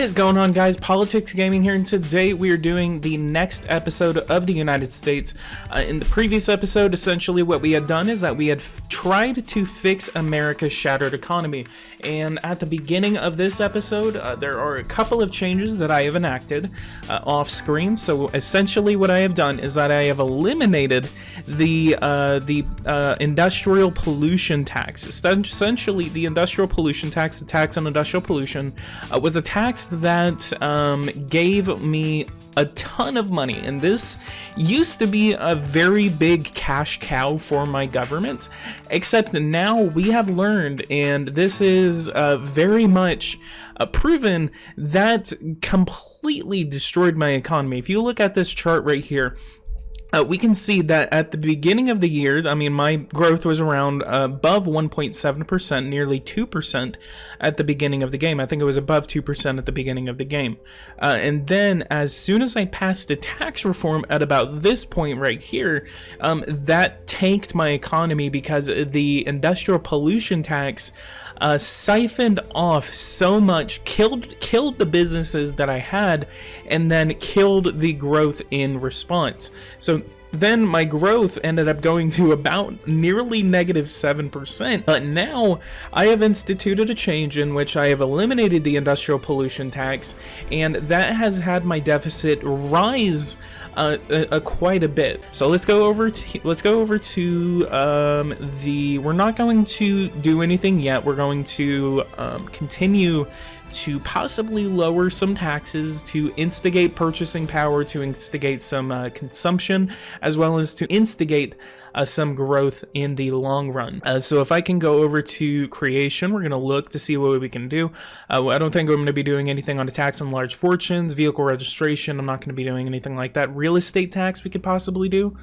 is going on, guys? Politics Gaming here, and today we are doing the next episode of the United States. In the previous episode, essentially what we had done is that we had tried to fix America's shattered economy, and at the beginning of this episode, there are a couple of changes that I have enacted off screen. So essentially what I have done is that I have eliminated the industrial pollution tax. Essentially, the industrial pollution tax, the tax on industrial pollution, was a tax that gave me a ton of money, and this used to be a very big cash cow for my government, except now we have learned, and this is very much proven, that completely destroyed my economy. If you look at this chart right here, we can see that at the beginning of the year, I mean, my growth was around above 1.7%, nearly 2% at the beginning of the game. I think it was above 2% at the beginning of the game. And then as soon as I passed the tax reform at about this point right here, that tanked my economy because the industrial pollution tax siphoned off so much, killed the businesses that I had, and then killed the growth in response. So then my growth ended up going to about nearly -7%. But now I have instituted a change in which I have eliminated the industrial pollution tax, and that has had my deficit rise quite a bit. So let's go over to we're not going to do anything yet. We're going to continue to possibly lower some taxes to instigate purchasing power, to instigate some consumption, as well as to instigate some growth in the long run. So if I can go over to creation, we're going to look to see what we can do. I don't think I'm going to be doing anything on a tax on large fortunes, vehicle registration. I'm not going to be doing anything like that. Real estate tax we could possibly do.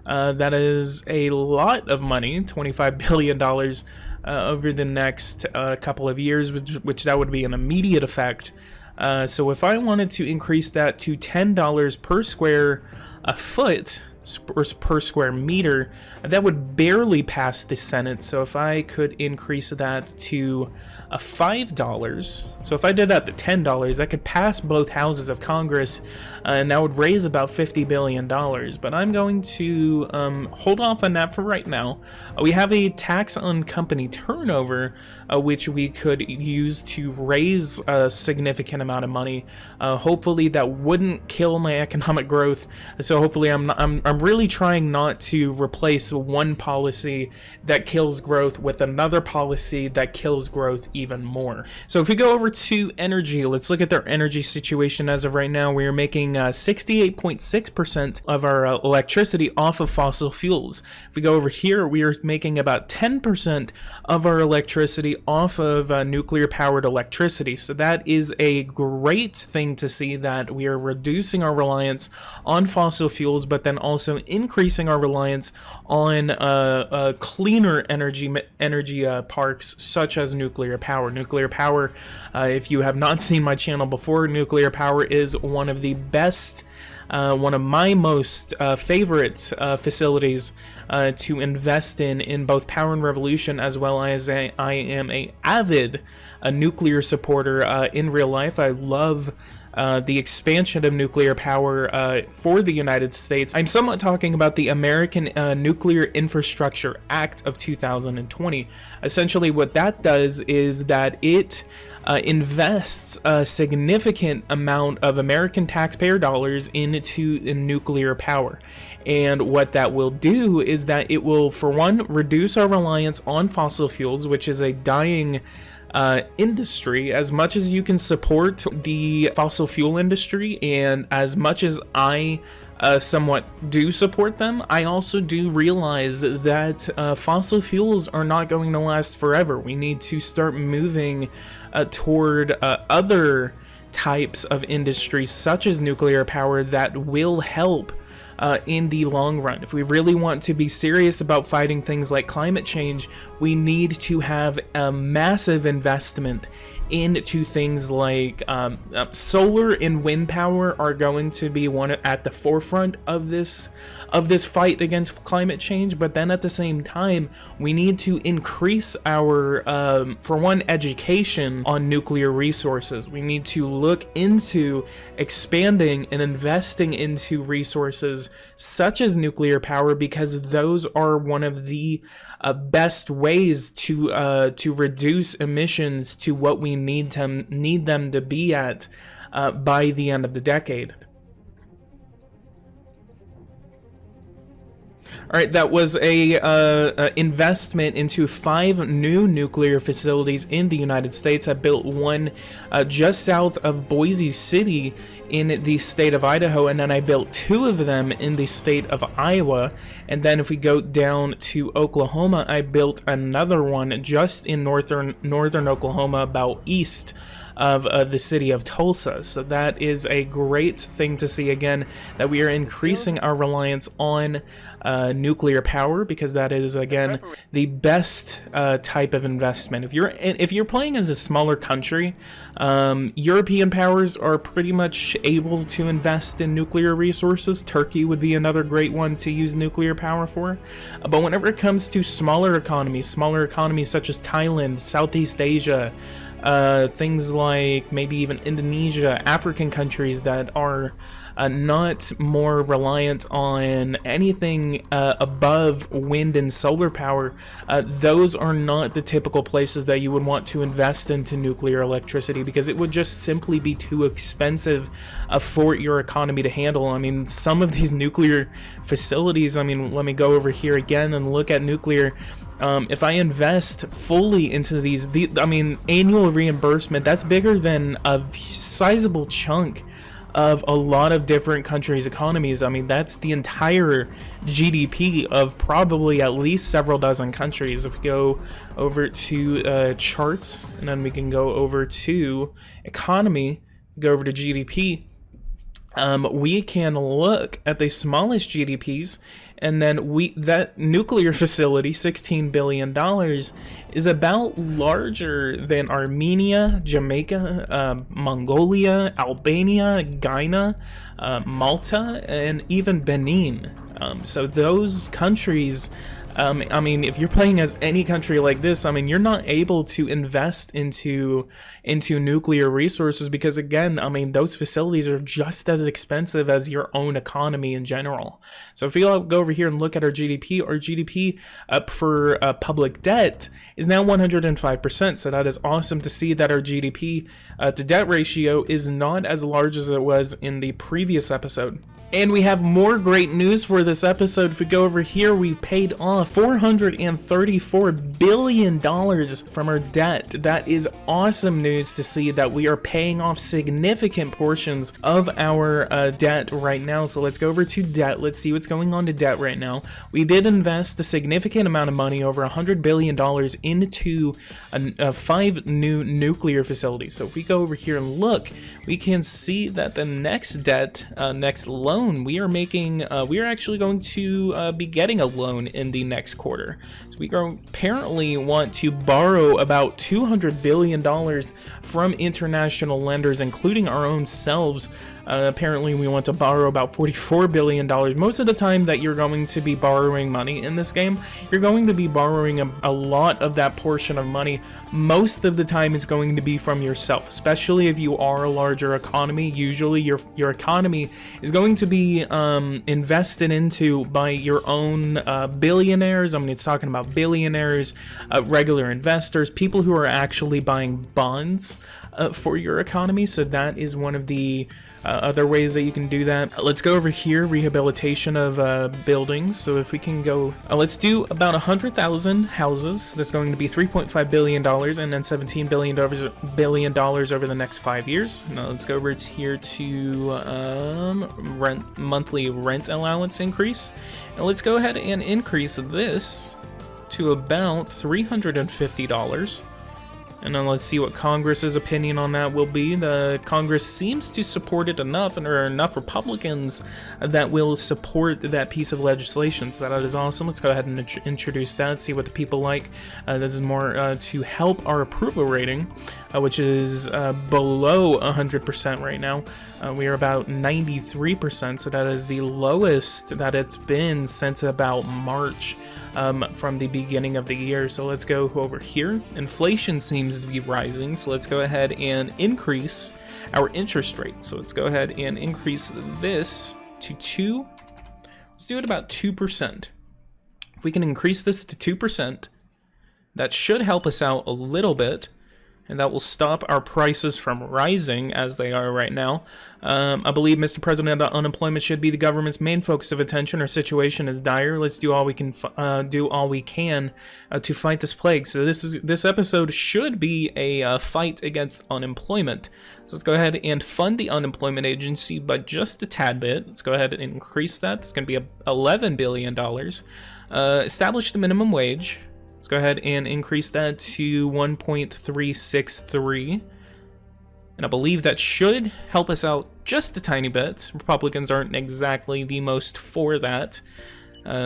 That is a lot of money, $25 billion over the next couple of years, which that would be an immediate effect. So if I wanted to increase that to $10 per square foot, or per square meter, that would barely pass the Senate. So if I could increase that to $5, so if I did that to $10, that could pass both houses of Congress, and that would raise about $50 billion. But I'm going to hold off on that for right now. We have a tax on company turnover, which we could use to raise a significant amount of money. Hopefully that wouldn't kill my economic growth. So hopefully I'm really trying not to replace one policy that kills growth with another policy that kills growth even more. So if we go over to energy, let's look at their energy situation as of right now. We are making 68.6% of our electricity off of fossil fuels. If we go over here, we are making about 10% of our electricity off of nuclear powered electricity. So that is a great thing to see, that we are reducing our reliance on fossil fuels, but then also increasing our reliance on cleaner energy parks such as nuclear power. Nuclear power, if you have not seen my channel before, nuclear power is one of the best, one of my most favorite facilities to invest in both Power and Revolution, as well as I am a avid nuclear supporter in real life. I love the expansion of nuclear power for the United States. I'm somewhat talking about the American Nuclear Infrastructure Act of 2020. Essentially what that does is that it invests a significant amount of American taxpayer dollars into nuclear power. And what that will do is that it will, for one, reduce our reliance on fossil fuels, which is a dying industry. As much as you can support the fossil fuel industry, and as much as I somewhat do support them, I also do realize that fossil fuels are not going to last forever. We need to start moving toward other types of industries, such as nuclear power, that will help in the long run. If we really want to be serious about fighting things like climate change, we need to have a massive investment into things like solar and wind power are going to be one at the forefront of this fight against climate change. But then at the same time, we need to increase our for one, education on nuclear resources. We need to look into expanding and investing into resources such as nuclear power, because those are one of the best ways to reduce emissions to what we need them to be at by the end of the decade. All right, that was a investment into 5 new nuclear facilities in the United States. I built one just south of Boise City in the state of Idaho, and then I built 2 of them in the state of Iowa. And then if we go down to Oklahoma, I built another one just in northern Oklahoma, about east of the city of Tulsa. So that is a great thing to see, again, that we are increasing our reliance on nuclear power, because that is, again, the best type of investment. If you're playing as a smaller country, European powers are pretty much able to invest in nuclear resources. Turkey would be another great one to use nuclear power for. But whenever it comes to smaller economies such as Thailand, Southeast Asia, things like maybe even Indonesia, African countries that are not more reliant on anything above wind and solar power, those are not the typical places that you would want to invest into nuclear electricity, because it would just simply be too expensive for your economy to handle. I mean, some of these nuclear facilities, I mean, let me go over here again and look at nuclear. If I invest fully into these, annual reimbursement, that's bigger than a sizable chunk of a lot of different countries' economies. I mean, that's the entire GDP of probably at least several dozen countries. If we go over to charts, and then we can go over to economy, go over to GDP, we can look at the smallest GDPs, and then that nuclear facility, $16 billion, is about larger than Armenia, Jamaica, Mongolia, Albania, Guyana, Malta, and even Benin. So those countries, I mean, if you're playing as any country like this, I mean, you're not able to invest into nuclear resources, because, again, I mean, those facilities are just as expensive as your own economy in general. So if we all go over here and look at our GDP up for public debt is now 105%. So that is awesome to see that our GDP to debt ratio is not as large as it was in the previous episode. And we have more great news for this episode. If we go over here, we paid off $434 billion from our debt. That is awesome news to see that we are paying off significant portions of our debt right now. So let's go over to debt. Let's see what's going on to debt right now. We did invest a significant amount of money, over $100 billion, into 5 new nuclear facilities. So if we go over here and look, we can see that the next debt, next loan, we are actually going to be getting a loan in the next quarter. So we apparently want to borrow about $200 billion from international lenders, including our own selves. Apparently we want to borrow about $44 billion. Most of the time that you're going to be borrowing money in this game, you're going to be borrowing a lot of that portion of money. Most of the time it's going to be from yourself, especially if you are a larger economy. Usually your economy is going to be invested into by your own billionaires. I mean, it's talking about billionaires, regular investors, people who are actually buying bonds for your economy. So that is one of the other ways that you can do that. Let's go over here, rehabilitation of buildings. So if we can go, let's do about 100,000 houses. That's going to be $3.5 billion, and then $17 billion over the next 5 years. Now let's go over here to monthly rent allowance increase. Now let's go ahead and increase this to about $350. And then let's see what Congress's opinion on that will be. The Congress seems to support it enough, and there are enough Republicans that will support that piece of legislation. So that is awesome. Let's go ahead and introduce that, see what the people like. This is more to help our approval rating, which is below 100% right now. We are about 93%, so that is the lowest that it's been since about March. From the beginning of the year. So let's go over here. Inflation seems to be rising, so let's go ahead and increase our interest rate. So let's go ahead and increase this to 2. Let's do it about 2%. If we can increase this to 2%, that should help us out a little bit, and that will stop our prices from rising as they are right now. I believe, Mr. President, that unemployment should be the government's main focus of attention. Our situation is dire. Let's do all we can to fight this plague. So this episode should be a fight against unemployment. So let's go ahead and fund the unemployment agency by just a tad bit. Let's go ahead and increase that. It's going to be $11 billion. Establish the minimum wage. Let's go ahead and increase that to 1.363. And I believe that should help us out just a tiny bit. Republicans aren't exactly the most for that.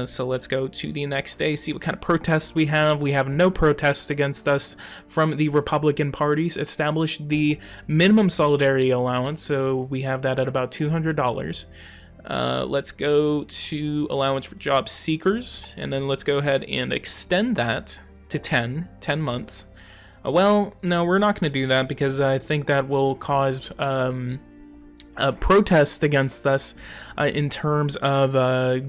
So let's go to the next day, see what kind of protests we have. We have no protests against us from the Republican parties. Establish the minimum solidarity allowance, so we have that at about $200. Let's go to allowance for job seekers, and then let's go ahead and extend that to 10 months. Well, no, we're not going to do that because I think that will cause a protest against us in terms of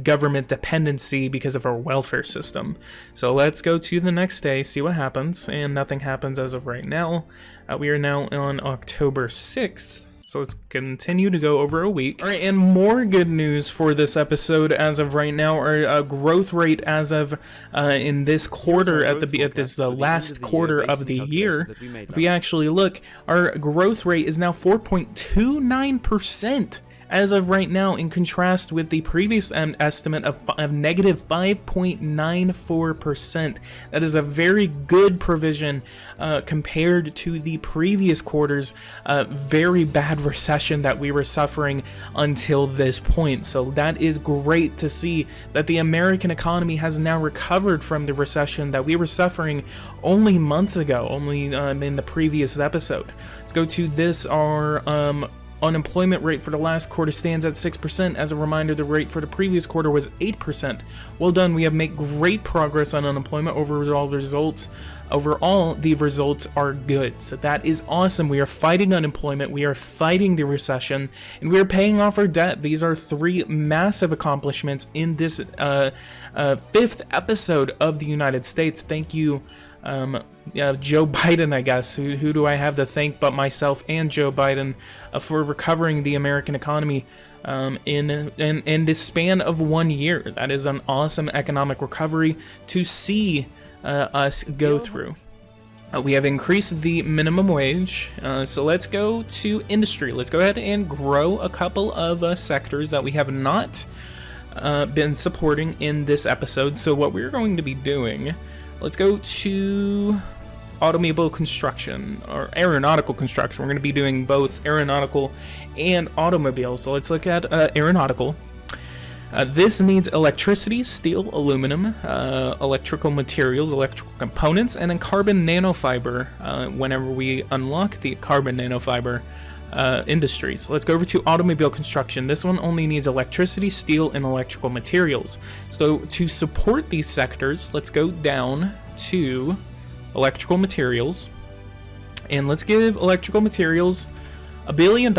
government dependency because of our welfare system. So let's go to the next day, see what happens, and nothing happens as of right now. We are now on October 6th. So let's continue to go over a week. All right, and more good news for this episode as of right now. Our growth rate as of in this quarter, at the last quarter of the year, if we actually look, our growth rate is now 4.29%. As of right now, in contrast with the previous estimate of negative 5.94%. That is a very good provision compared to the previous quarter's very bad recession that we were suffering until this point. So that is great to see that the American economy has now recovered from the recession that we were suffering only months ago, only in the previous episode. Let's go to this, our unemployment rate for the last quarter stands at 6%. As a reminder, the rate for the previous quarter was 8%. Well done. We have made great progress on unemployment. Overall, the results are good. So that is awesome. We are fighting unemployment. We are fighting the recession, and we are paying off our debt. These are 3 massive accomplishments in this 5th episode of the United States. Thank you, Joe Biden, I guess. Who do I have to thank but myself and Joe Biden for recovering the American economy in the span of 1 year. That is an awesome economic recovery to see us go through. We have increased the minimum wage, so let's go to industry. Let's go ahead and grow a couple of sectors that we have not been supporting in this episode. So what we're going to be doing, let's go to automobile construction, or aeronautical construction. We're going to be doing both aeronautical and automobile. So let's look at aeronautical. This needs electricity, steel, aluminum, electrical materials, electrical components, and then carbon nanofiber whenever we unlock the carbon nanofiber industry. So let's go over to automobile construction. This one only needs electricity, steel, and electrical materials. So to support these sectors, let's go down to electrical materials, and let's give electrical materials $1 billion.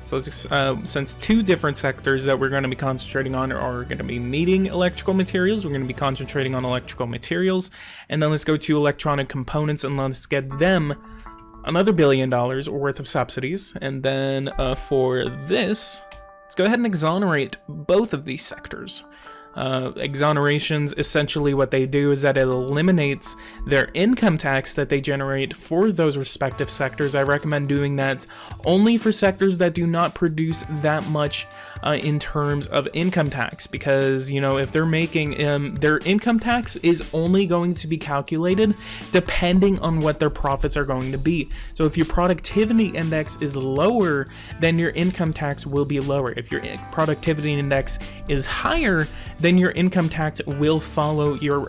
So it's, since 2 different sectors that we're going to be concentrating on are going to be needing electrical materials, we're going to be concentrating on electrical materials. And then let's go to electronic components, and let's get them another $1 billion worth of subsidies. And then for this, let's go ahead and exonerate both of these sectors. Exonerations, essentially what they do is that it eliminates their income tax that they generate for those respective sectors. I recommend doing that only for sectors that do not produce that much in terms of income tax, because, you know, if they're making their income tax is only going to be calculated depending on what their profits are going to be. So if your productivity index is lower, then your income tax will be lower. If your productivity index is higher, then your income tax will follow your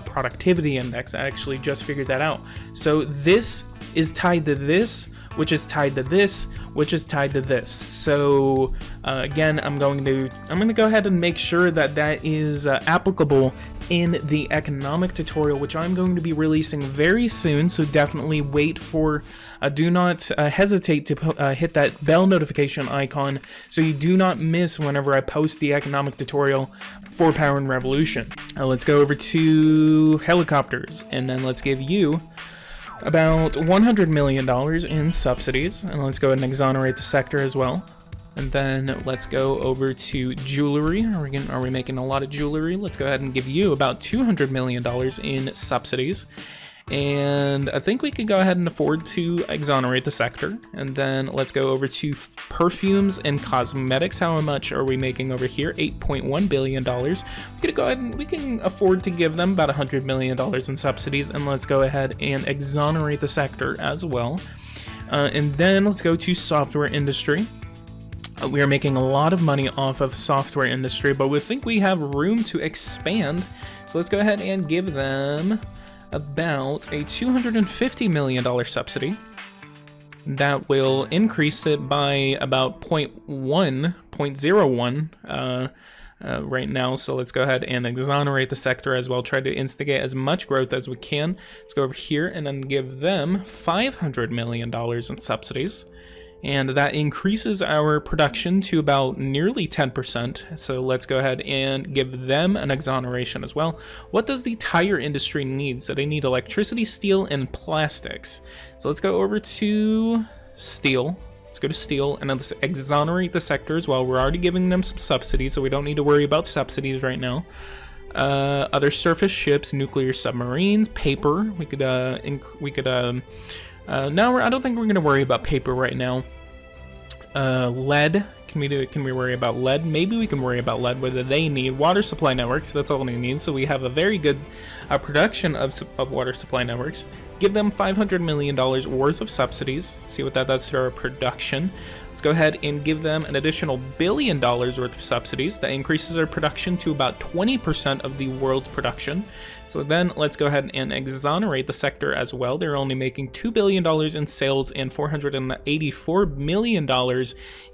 productivity index. I actually just figured that out. So this is tied to this, which is tied to this, which is tied to this. So again, I'm going to go ahead and make sure that that is applicable in the economic tutorial, which I'm going to be releasing very soon. So definitely wait for, do not hesitate to hit that bell notification icon so you do not miss whenever I post the economic tutorial for Power and Revolution. Let's go over to helicopters, and then let's give you about $100 million in subsidies, and let's go ahead and exonerate the sector as well. And then let's go over to jewelry. Are we making a lot of jewelry? Let's go ahead and give you about $200 million in subsidies. And I think we could go ahead and afford to exonerate the sector. And then let's go over to perfumes and cosmetics. How much are we making over here? $8.1 billion. We could go ahead and we can afford to give them about $100 million in subsidies. And let's go ahead and exonerate the sector as well. And then let's go to software industry. We are making a lot of money off of software industry, but we think we have room to expand. So let's go ahead and give them about a $250 million subsidy. That will increase it by about 0.01 right now. So let's go ahead and exonerate the sector as well. Try to instigate as much growth as we can. Let's go over here and then give them $500 million in subsidies. And that increases our production to about nearly 10%. So let's go ahead and give them an exoneration as well. What does the tire industry need? So they need electricity, steel, and plastics. So let's go over to steel. Let's go to steel and let's exonerate the sector as well. We're already giving them some subsidies, so we don't need to worry about subsidies right now. Other surface ships, nuclear submarines, paper. No, I don't think we're gonna worry about paper right now. Lead. Can we worry about lead? Maybe we can worry about lead. Whether they need water supply networks, that's all they need. So we have a very good production of water supply networks. Give them $500 million worth of subsidies. See what that does to our production. Let's go ahead and give them an additional $1 billion worth of subsidies. That increases our production to about 20% of the world's production. So then let's go ahead and exonerate the sector as well. They're only making $2 billion in sales and $484 million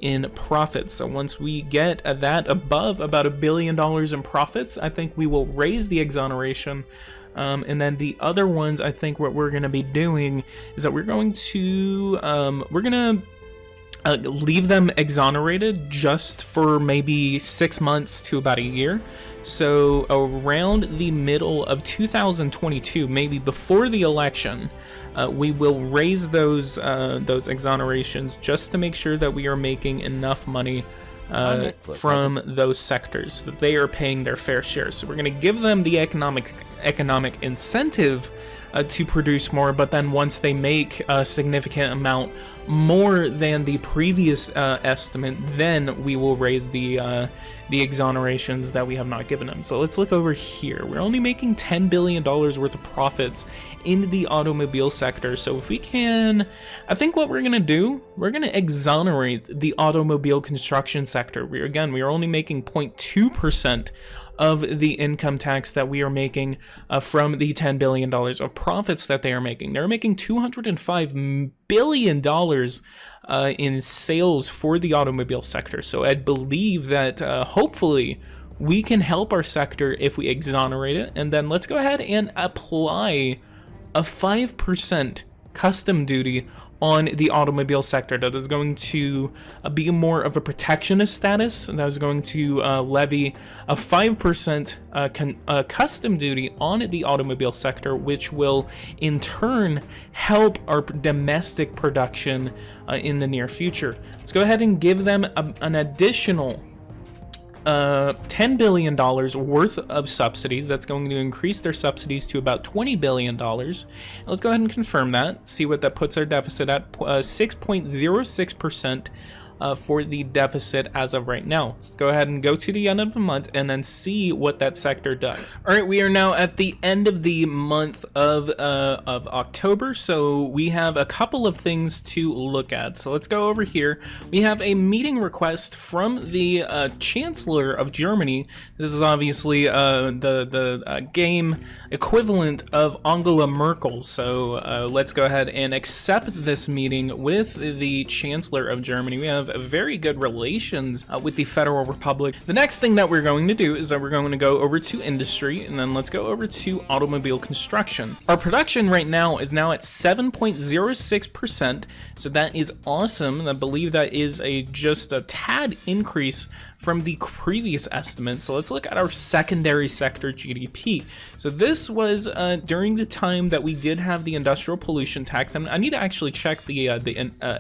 in profits. So once we get that above about $1 billion in profits, I think we will raise the exoneration. And then the other ones, I think what we're going to be doing is that we're going to leave them exonerated just for maybe 6 months to about a year. So around the middle of 2022, maybe before the election, we will raise those exonerations just to make sure that we are making enough money from those sectors that they are paying their fair share. So we're going to give them the economic incentive to produce more, but then once they make a significant amount more than the previous estimate, then we will raise the exonerations that we have not given them. So let's look over here. We're only making $10 billion worth of profits in the automobile sector. So if we can, I think what we're going to do, we're going to exonerate the automobile construction sector. We are only making 0.2% of the income tax that we are making from the $10 billion of profits that they are making. They're making $205 billion in sales for the automobile sector. So I believe that hopefully we can help our sector if we exonerate it. And then let's go ahead and apply a 5% custom duty on the automobile sector. That is going to be more of a protectionist status. That is going to levy a 5% custom duty on the automobile sector, which will in turn help our domestic production in the near future. Let's go ahead and give them an additional $10 billion worth of subsidies. That's going to increase their subsidies to about $20 billion. Let's go ahead and confirm that, see what that puts our deficit at, 6.06%. For the deficit as of right now. Let's go ahead and go to the end of the month and then see what that sector does. All right, we are now at the end of the month of October, so we have a couple of things to look at. So let's go over here. We have a meeting request from the Chancellor of Germany. This is obviously the game equivalent of Angela Merkel. So let's go ahead and accept this meeting with the Chancellor of Germany. We have very good relations with the Federal Republic. The next thing that we're going to do is that we're going to go over to industry, and then let's go over to automobile construction. Our production right now is now at 7.06%, so that is awesome. I believe that is just a tad increase from the previous estimate. So let's look at our secondary sector GDP. So this was during the time that we did have the industrial pollution tax. I need to actually check the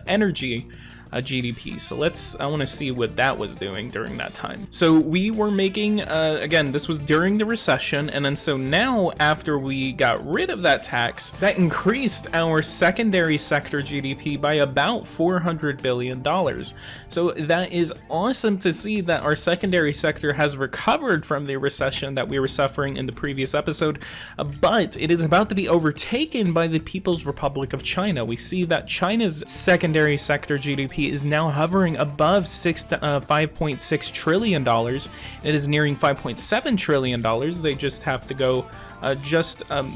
energy GDP. So I want to see what that was doing during that time. So we were making, again, this was during the recession. And then so now after we got rid of that tax, that increased our secondary sector GDP by about $400 billion. So that is awesome to see that our secondary sector has recovered from the recession that we were suffering in the previous episode, but it is about to be overtaken by the People's Republic of China. We see that China's secondary sector GDP is now hovering above $5.6 trillion. It is nearing $5.7 trillion. They just have to go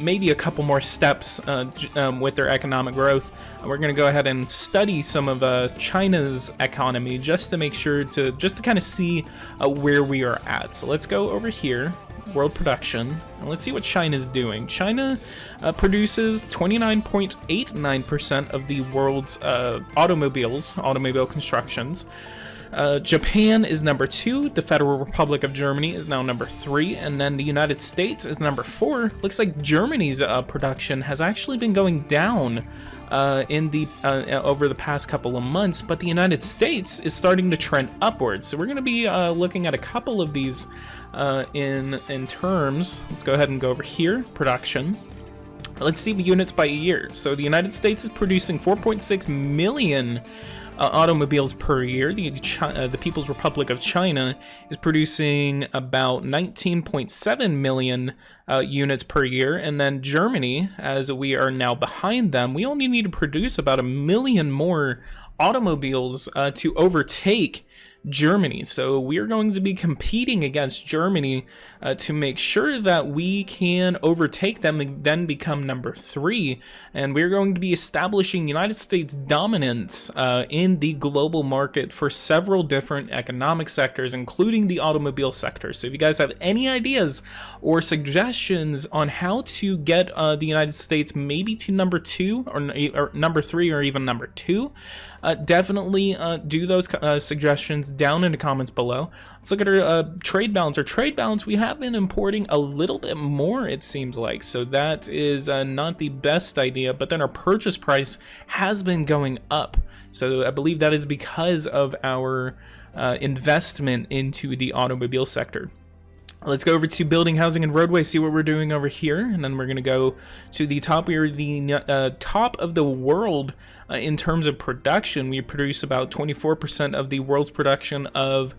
maybe a couple more steps with their economic growth. We're going to go ahead and study some of China's economy just to make sure to kind of see where we are at. So let's go over here. World production, and let's see what China's doing. China produces 29.89% of the world's automobile constructions. Japan is number 2, the Federal Republic of Germany is now number 3, and then the United States is number 4. Looks like Germany's production has actually been going down over the past couple of months, but the United States is starting to trend upwards. So we're going to be looking at a couple of these in terms. Let's go ahead and go over here, production. Let's see units by year. So the United States is producing 4.6 million automobiles per year. The People's Republic of China is producing about 19.7 million units per year, and then Germany, as we are now behind them, we only need to produce about 1 million more automobiles to overtake Germany. So we are going to be competing against Germany to make sure that we can overtake them and then become number 3. And we're going to be establishing United States dominance in the global market for several different economic sectors, including the automobile sector. So if you guys have any ideas or suggestions on how to get the United States maybe to number 2 or number 3 or even number 2, definitely do those suggestions down in the comments below. Let's look at our trade balance. Our trade balance, we have been importing a little bit more, it seems like, so that is not the best idea, but then our purchase price has been going up. So I believe that is because of our investment into the automobile sector. Let's go over to building, housing, and roadways, see what we're doing over here, and then we're going to go to the top. We are the top of the world in terms of production. We produce about 24% of the world's production of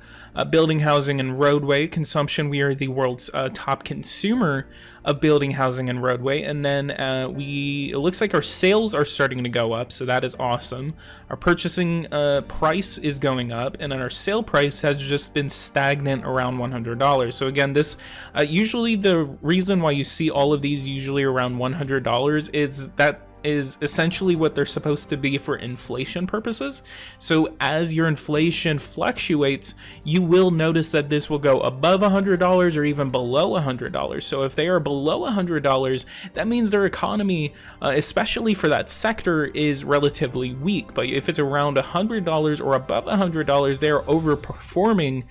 building, housing, and roadway. Consumption, we are the world's top consumer of building, housing, and roadway. And then it looks like our sales are starting to go up, so that is awesome. Our purchasing price is going up, and then our sale price has just been stagnant around $100. So again, this usually the reason why you see all of these usually around $100 is essentially what they're supposed to be for inflation purposes. So as your inflation fluctuates, you will notice that this will go above $100 or even below $100. So if they are below $100, that means their economy, especially for that sector, is relatively weak. But if it's around $100 or above $100, they are overperforming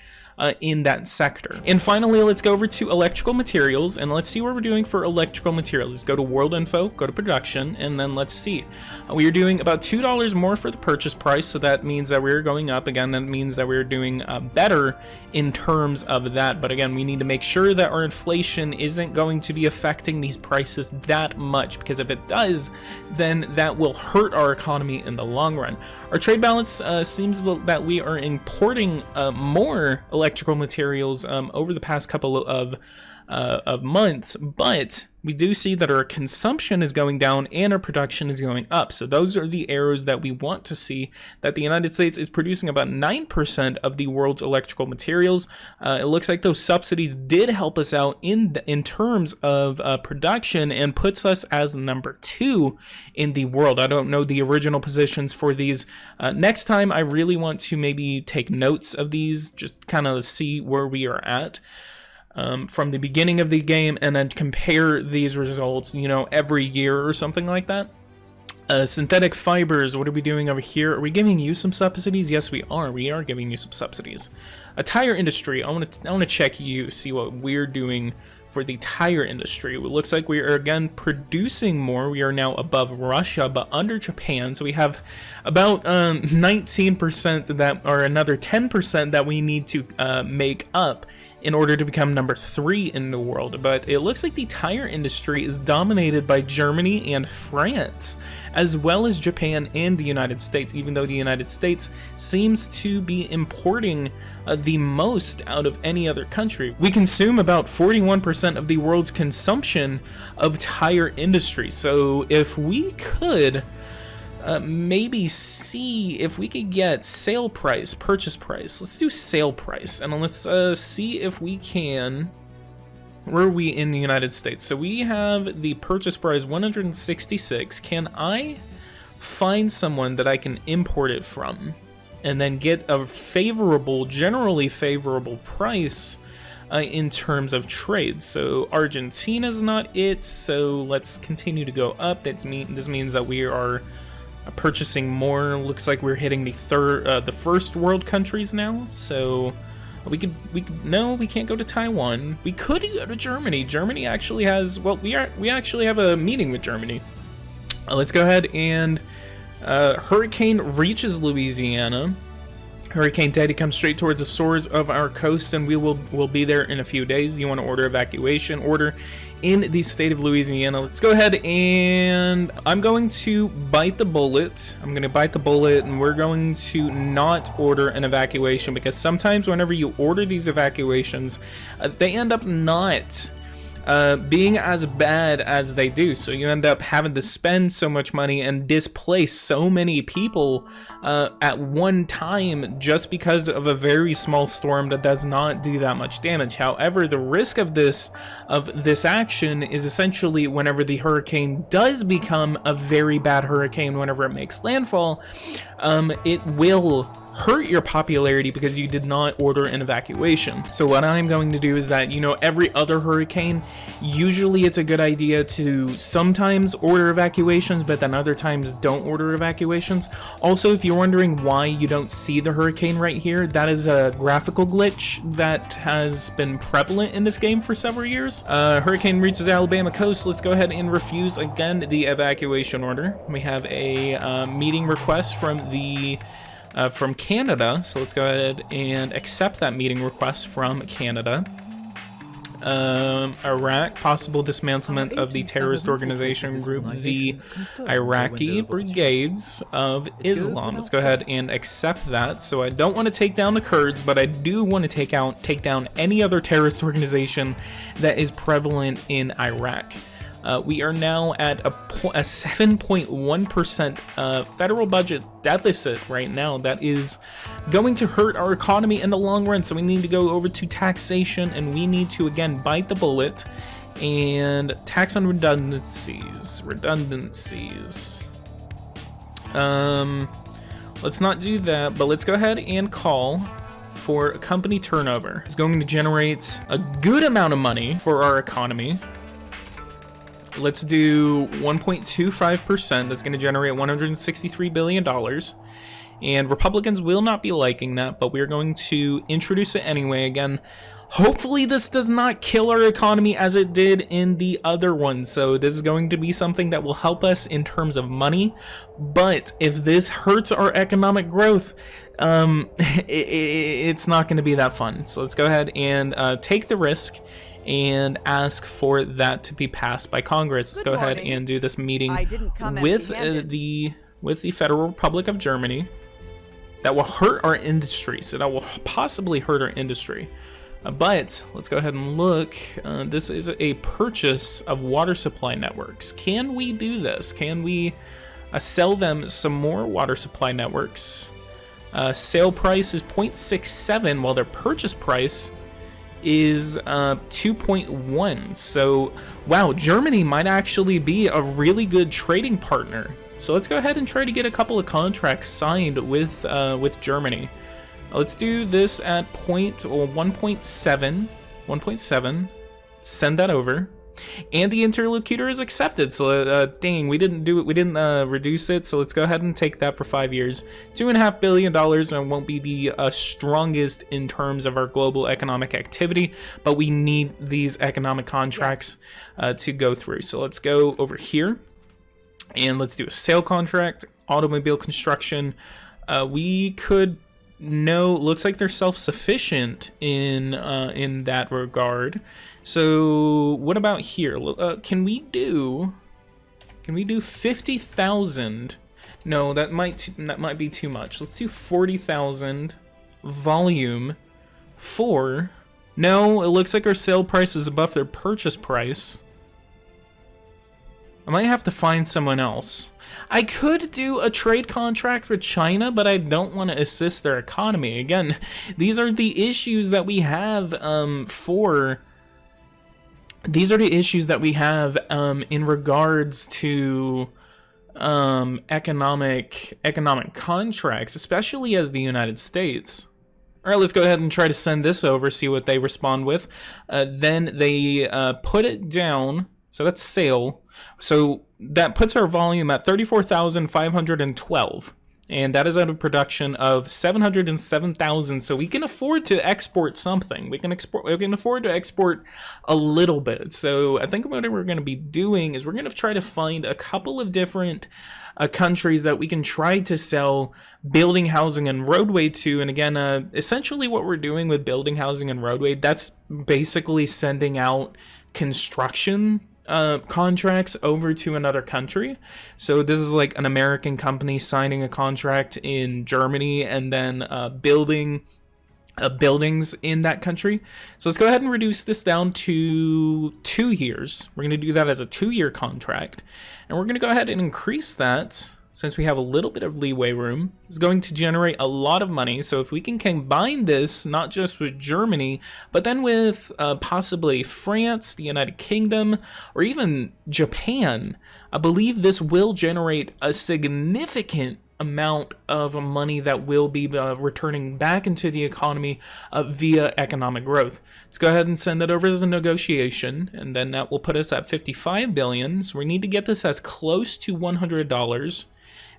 in that sector. And finally, let's go over to electrical materials, and let's see what we're doing for electrical materials. Let's go to world info, go to production, and then let's see. We are doing about $2 more for the purchase price, so that means that we're going up. Again, that means that we're doing better in terms of that. But again, we need to make sure that our inflation isn't going to be affecting these prices that much, because if it does, then that will hurt our economy in the long run. Our trade balance seems that we are importing more electrical materials over the past couple of months, but we do see that our consumption is going down and our production is going up. So those are the arrows that we want to see, that the United States is producing about 9% of the world's electrical materials. It looks like those subsidies did help us out in terms of production, and puts us as number 2 in the world. I don't know the original positions for these. Next time, I really want to maybe take notes of these, just kind of see where we are at from the beginning of the game, and then compare these results, you know, every year or something like that. Synthetic fibers, what are we doing over here? Are we giving you some subsidies? Yes, we are. We are giving you some subsidies. A tire industry, I want to check you, see what we're doing for the tire industry. It looks like we are again producing more. We are now above Russia, but under Japan. So we have about 19% that, or another 10% that we need to make up in order to become number 3 in the world. But it looks like the tire industry is dominated by Germany and France, as well as Japan and the United States, even though the United States seems to be importing the most out of any other country. We consume about 41% of the world's consumption of tire industry. So if we could maybe see if we could get sale price, purchase price. Let's do sale price, and let's see if we can. Where are we in the United States? So we have the purchase price 166. Can I find someone that I can import it from and then get a favorable, generally favorable price in terms of trade? So Argentina's not it, so let's continue to go up. This means that we are purchasing more. Looks like we're hitting the first world countries now. So we could no, we can't go to Taiwan. We could go to Germany. Germany actually has, well, we actually have a meeting with Germany. Let's go ahead and hurricane reaches Louisiana. Hurricane Teddy comes straight towards the shores of our coast, and we'll be there in a few days. You want to order evacuation order in the state of Louisiana. Let's go ahead, and I'm going to bite the bullet. I'm going to bite the bullet, and we're going to not order an evacuation, because sometimes whenever you order these evacuations, they end up not being as bad as they do. So you end up having to spend so much money and displace so many people at one time, just because of a very small storm that does not do that much damage. However, the risk of this action is essentially whenever the hurricane does become a very bad hurricane, whenever it makes landfall, it will hurt your popularity because you did not order an evacuation. So what I'm going to do is that, you know, every other hurricane, usually it's a good idea to sometimes order evacuations, but then other times don't order evacuations. Also, if you're wondering why you don't see the hurricane right here, that is a graphical glitch that has been prevalent in this game for several years. Hurricane reaches Alabama coast. Let's go ahead and refuse again the evacuation order. We have a meeting request from Canada, so let's go ahead and accept that meeting request from Canada. Iraq, possible dismantlement of the terrorist organization group, the Iraqi Brigades of Islam. Let's go ahead and accept that. So I don't want to take down the Kurds, but I do want to take down any other terrorist organization that is prevalent in Iraq. We are now at a 7.1% federal budget deficit right now. That is going to hurt our economy in the long run. So we need to go over to taxation, and we need to again bite the bullet and tax on redundancies. Let's not do that, but let's go ahead and call for company turnover. It's going to generate a good amount of money for our economy. Let's do 1.25%. That's going to generate $163 billion. And Republicans will not be liking that, but we're going to introduce it anyway. Again, hopefully this does not kill our economy as it did in the other one. So this is going to be something that will help us in terms of money. But if this hurts our economic growth, it's not going to be that fun. So let's go ahead and take the risk and ask for that to be passed by Congress. Let's go ahead and do this meeting with the Federal Republic of Germany. That will hurt our industry, so that will possibly hurt our industry. But let's go ahead and look. This is a purchase of water supply networks. Can we do this? Can we sell them some more water supply networks? Sale price is 0.67, while their purchase price is 2.1. So, wow, Germany might actually be a really good trading partner. So let's go ahead and try to get a couple of contracts signed with Germany. Let's do this at 1.7. Send that over, and the interlocutor is accepted. So dang, we didn't do it. We didn't reduce it. So let's go ahead and take that for 5 years. $2.5 billion, and won't be the strongest in terms of our global economic activity, but we need these economic contracts to go through. So let's go over here. And let's do a sale contract, automobile construction. We could looks like they're self-sufficient in that regard. So what about here? Can we do 50,000? No, that might be too much. Let's do 40,000 volume for. No, it looks like our sale price is above their purchase price. I might have to find someone else. I could do a trade contract with China, but I don't want to assist their economy. Again, these are the issues that we have in regards to economic contracts, especially as the United States. All right, let's go ahead and try to send this over, see what they respond with. Then they put it down. So that's sale. So that puts our volume at 34,512, and that is out of production of 707,000. So we can afford to export something. We can afford to export a little bit. So I think what we're going to be doing is we're going to try to find a couple of different countries that we can try to sell building, housing, and roadway to. And again, essentially what we're doing with building, housing, and roadway, that's basically sending out construction contracts over to another country. So this is like an American company signing a contract in Germany and then building buildings in that country. So let's go ahead and reduce this down to 2 years. We're going to do that as a 2-year contract, and we're going to go ahead and increase that. Since we have a little bit of leeway room, it's going to generate a lot of money. So if we can combine this, not just with Germany, but then with possibly France, the United Kingdom, or even Japan, I believe this will generate a significant amount of money that will be returning back into the economy via economic growth. Let's go ahead and send that over as a negotiation, and then that will put us at 55 billion. So we need to get this as close to $100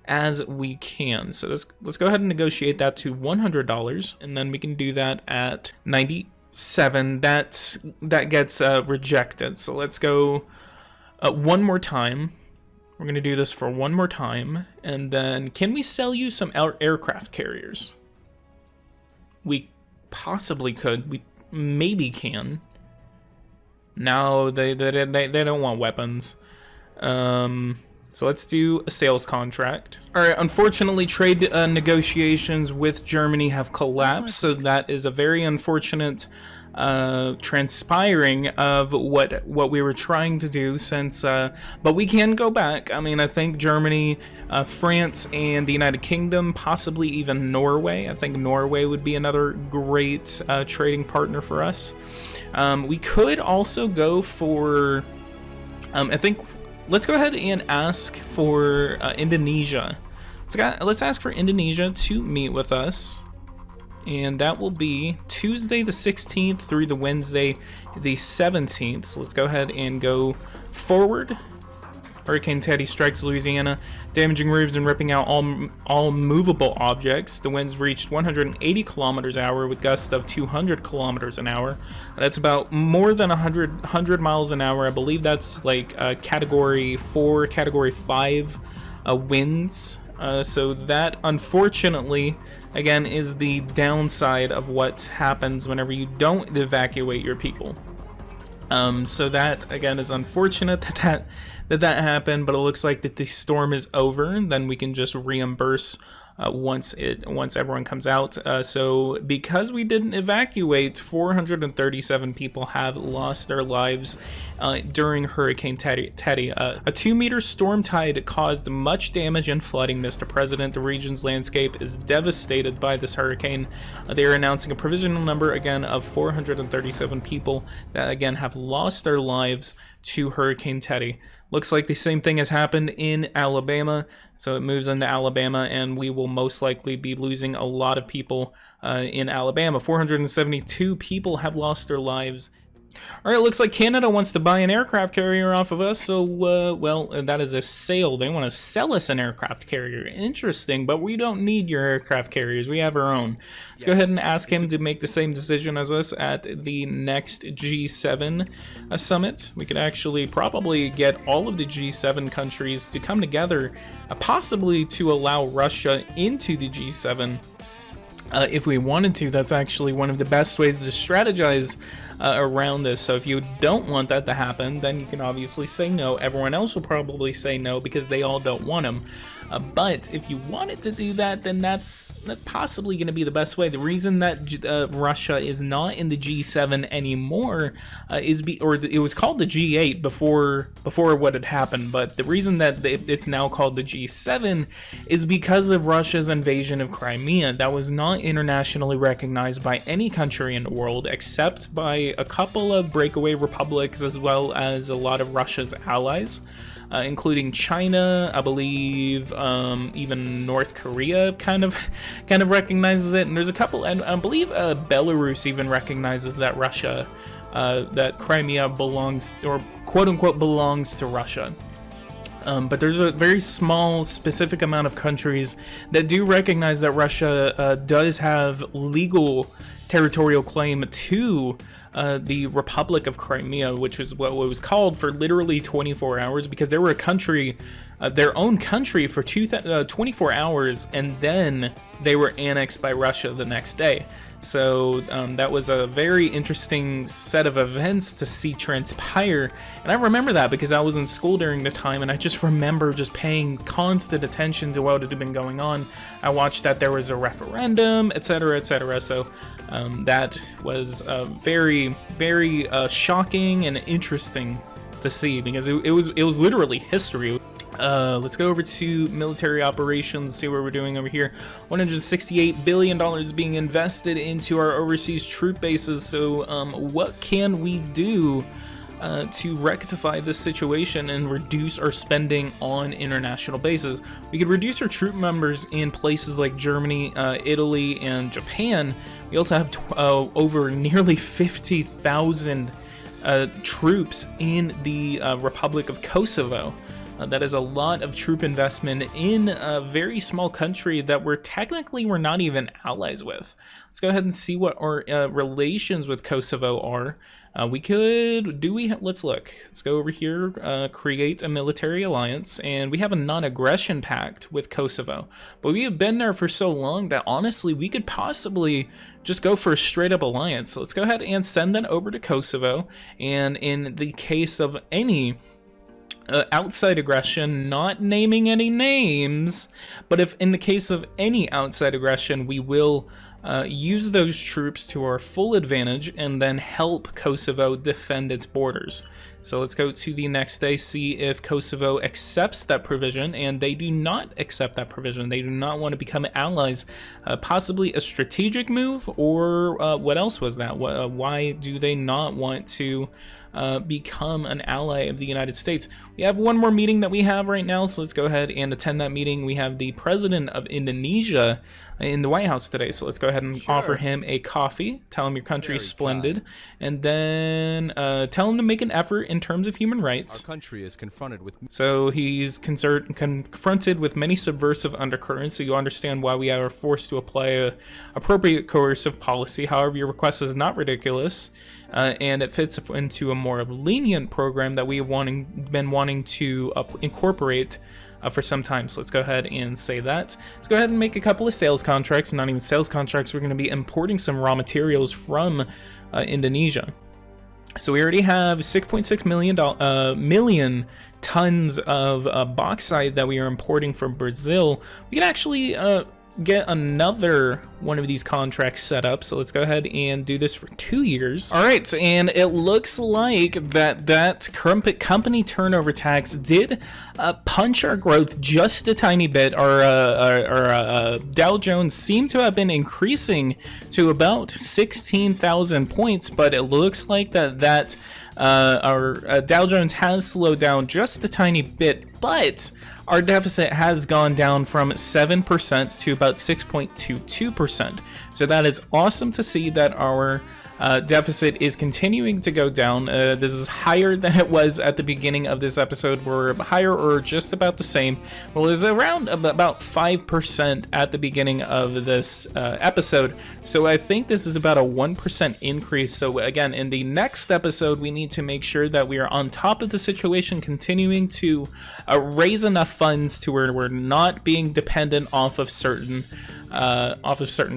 as we can. So let's go ahead and negotiate that to $100, and then we can do that at 97. That gets rejected. So let's go one more time. We're going to do this for one more time, and then can we sell you some aircraft carriers? We possibly could. We maybe can. No, they don't want weapons. So let's do a sales contract. All right, unfortunately, trade negotiations with Germany have collapsed, so that is a very unfortunate transpiring of what we were trying to do since, but we can go back. I mean, I think Germany, France, and the United Kingdom, possibly even Norway. I think Norway would be another great trading partner for us. We could also go for, I think, let's go ahead and ask for Indonesia. Let's ask for Indonesia to meet with us. And that will be Tuesday the 16th through the Wednesday the 17th. So let's go ahead and go forward. Hurricane Teddy strikes Louisiana, damaging roofs and ripping out all movable objects. The winds reached 180 kilometers an hour with gusts of 200 kilometers an hour. That's about more than 100 miles an hour. I believe that's like category 4, category 5 winds. So that, unfortunately, again, is the downside of what happens whenever you don't evacuate your people. So that, again, is unfortunate that happened, but it looks like that the storm is over, and then we can just reimburse once everyone comes out. So because we didn't evacuate, 437 people have lost their lives during Hurricane Teddy. A 2-meter storm tide caused much damage and flooding, Mr. President. The region's landscape is devastated by this hurricane. They are announcing a provisional number again of 437 people that again have lost their lives to Hurricane Teddy. Looks like the same thing has happened in Alabama, so it moves into Alabama, and we will most likely be losing a lot of people in Alabama. 472 people have lost their lives. All right, looks like Canada wants to buy an aircraft carrier off of us, so, well, that is a sale. They want to sell us an aircraft carrier. Interesting, but we don't need your aircraft carriers. We have our own. Let's go ahead and ask him to make the same decision as us at the next G7 summit. We could actually probably get all of the G7 countries to come together, possibly to allow Russia into the G7. If we wanted to. That's actually one of the best ways to strategize around this. So if you don't want that to happen, then you can obviously say no. Everyone else will probably say no because they all don't want them. But if you wanted to do that, then that's possibly going to be the best way. The reason that Russia is not in the G7 anymore it was called the G8 before what had happened. But the reason that it's now called the G7 is because of Russia's invasion of Crimea. That was not internationally recognized by any country in the world except by a couple of breakaway republics as well as a lot of Russia's allies. Including China, I believe, even North Korea kind of recognizes it, and there's a couple, and I believe Belarus even recognizes that that Crimea belongs, or quote unquote belongs to Russia. But there's a very small, specific amount of countries that do recognize that Russia does have legal territorial claim to the Republic of Crimea, which is what was called for literally 24 hours, because they were a country, their own country for 24 hours, and then they were annexed by Russia the next day. So that was a very interesting set of events to see transpire, and I remember that because I was in school during the time, and I just remember just paying constant attention to what had been going on. I watched that there was a referendum, etc., etc. So that was very, very shocking and interesting to see, because it was literally history. Let's go over to military operations, see what we're doing over here. $168 billion being invested into our overseas troop bases. So what can we do to rectify this situation and reduce our spending on international bases? We could reduce our troop numbers in places like Germany, Italy, and Japan. We also have over nearly 50,000 troops in the Republic of Kosovo. That is a lot of troop investment in a very small country that we're not even allies with. Let's go ahead and see what our relations with Kosovo are. Let's look. Let's go over here, create a military alliance, and we have a non-aggression pact with Kosovo. But we have been there for so long that honestly, we could possibly just go for a straight up alliance. So let's go ahead and send that over to Kosovo. And in the case of any outside aggression, not naming any names, but if in the case of any outside aggression, we will use those troops to our full advantage and then help Kosovo defend its borders. So let's go to the next day, see if Kosovo accepts that provision, and they do not accept that provision. They do not want to become allies. Possibly a strategic move, or what else was that? Why do they not want to become an ally of the United States. We have one more meeting that we have right now, so let's go ahead and attend that meeting. We have the president of Indonesia in the White House today, so let's go ahead and offer him a coffee, tell him your country is splendid, and then tell him to make an effort in terms of human rights. Our country is confronted with... So he's confronted with many subversive undercurrents, so you understand why we are forced to apply a appropriate coercive policy. However, your request is not ridiculous, and it fits into a more lenient program that we have been wanting to incorporate for some time. So let's go ahead and say that. Let's go ahead and make a couple of sales contracts. Not even sales contracts, we're going to be importing some raw materials from Indonesia. So we already have 6.6 million tons of bauxite that we are importing from Brazil. We can actually get another one of these contracts set up, so let's go ahead and do this for 2 years. All right, and it looks like that company turnover tax did punch our growth just a tiny bit. Our Dow Jones seemed to have been increasing to about 16,000 points, but it looks like that our Dow Jones has slowed down just a tiny bit, but our deficit has gone down from 7% to about 6.22%. So that is awesome to see that our deficit is continuing to go down. This is higher than it was at the beginning of this episode. We're higher or just about the same. Well, it was around about 5% at the beginning of this episode. So I think this is about a 1% increase. So again, in the next episode, we need to make sure that we are on top of the situation, continuing to raise enough funds to where we're not being dependent off of certain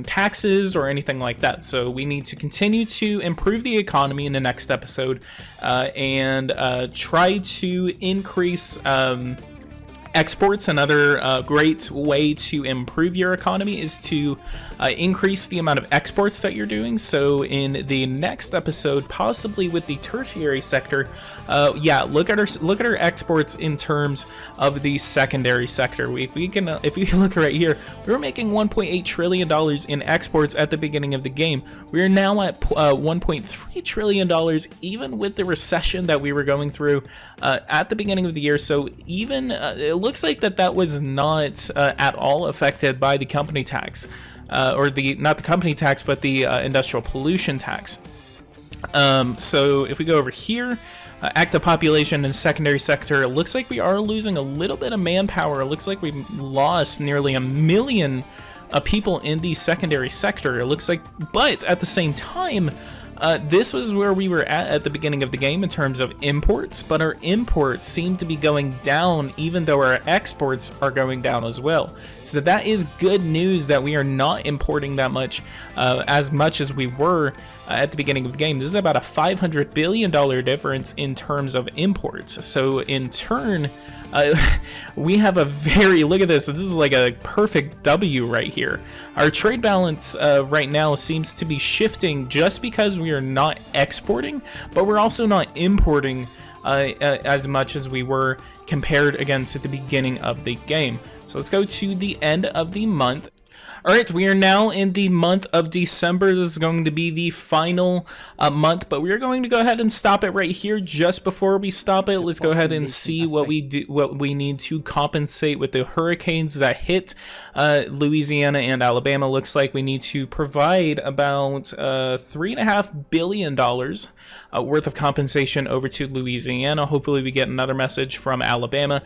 taxes or anything like that. So we need to continue to improve the economy in the next episode and try to increase exports. Another great way to improve your economy is to increase the amount of exports that you're doing. So in the next episode, possibly with the tertiary sector, look at our exports in terms of the secondary sector. If we look right here, we were making $1.8 trillion in exports at the beginning of the game. We are now at $1.3 trillion, even with the recession that we were going through at the beginning of the year. So even it looks like that was not at all affected by the company tax, or not the company tax, but the industrial pollution tax. So if we go over here, active population in secondary sector, it looks like we are losing a little bit of manpower. It looks like we lost nearly 1 million people in the secondary sector. It looks like, but at the same time, this was where we were at the beginning of the game in terms of imports, but our imports seem to be going down even though our exports are going down as well. So that is good news that we are not importing that much as we were at the beginning of the game. This is about a $500 billion difference in terms of imports. So in turn, we have a look at this. This is like a perfect W right here. Our trade balance right now seems to be shifting just because we are not exporting, but we're also not importing as much as we were compared against at the beginning of the game. So let's go to the end of the month. All right, we are now in the month of December. This is going to be the final month, but we are going to go ahead and stop it right here. Just before we stop it, let's go ahead and see what we need to compensate with the hurricanes that hit Louisiana and Alabama. Looks like we need to provide about $3.5 billion worth of compensation over to Louisiana. Hopefully we get another message from Alabama.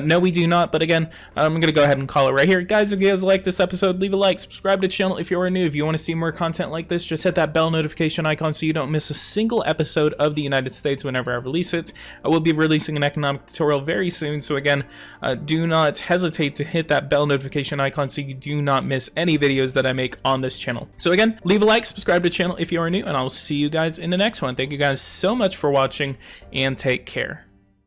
No, we do not, but again, I'm going to go ahead and call it right here. Guys, if you guys like this episode, leave a like, subscribe to the channel if you are new. If you want to see more content like this, just hit that bell notification icon so you don't miss a single episode of the United States whenever I release it. I will be releasing an economic tutorial very soon, so again, do not hesitate to hit that bell notification icon so you do not miss any videos that I make on this channel. So again, leave a like, subscribe to the channel if you are new, and I'll see you guys in the next one. Thank you guys so much for watching, and take care.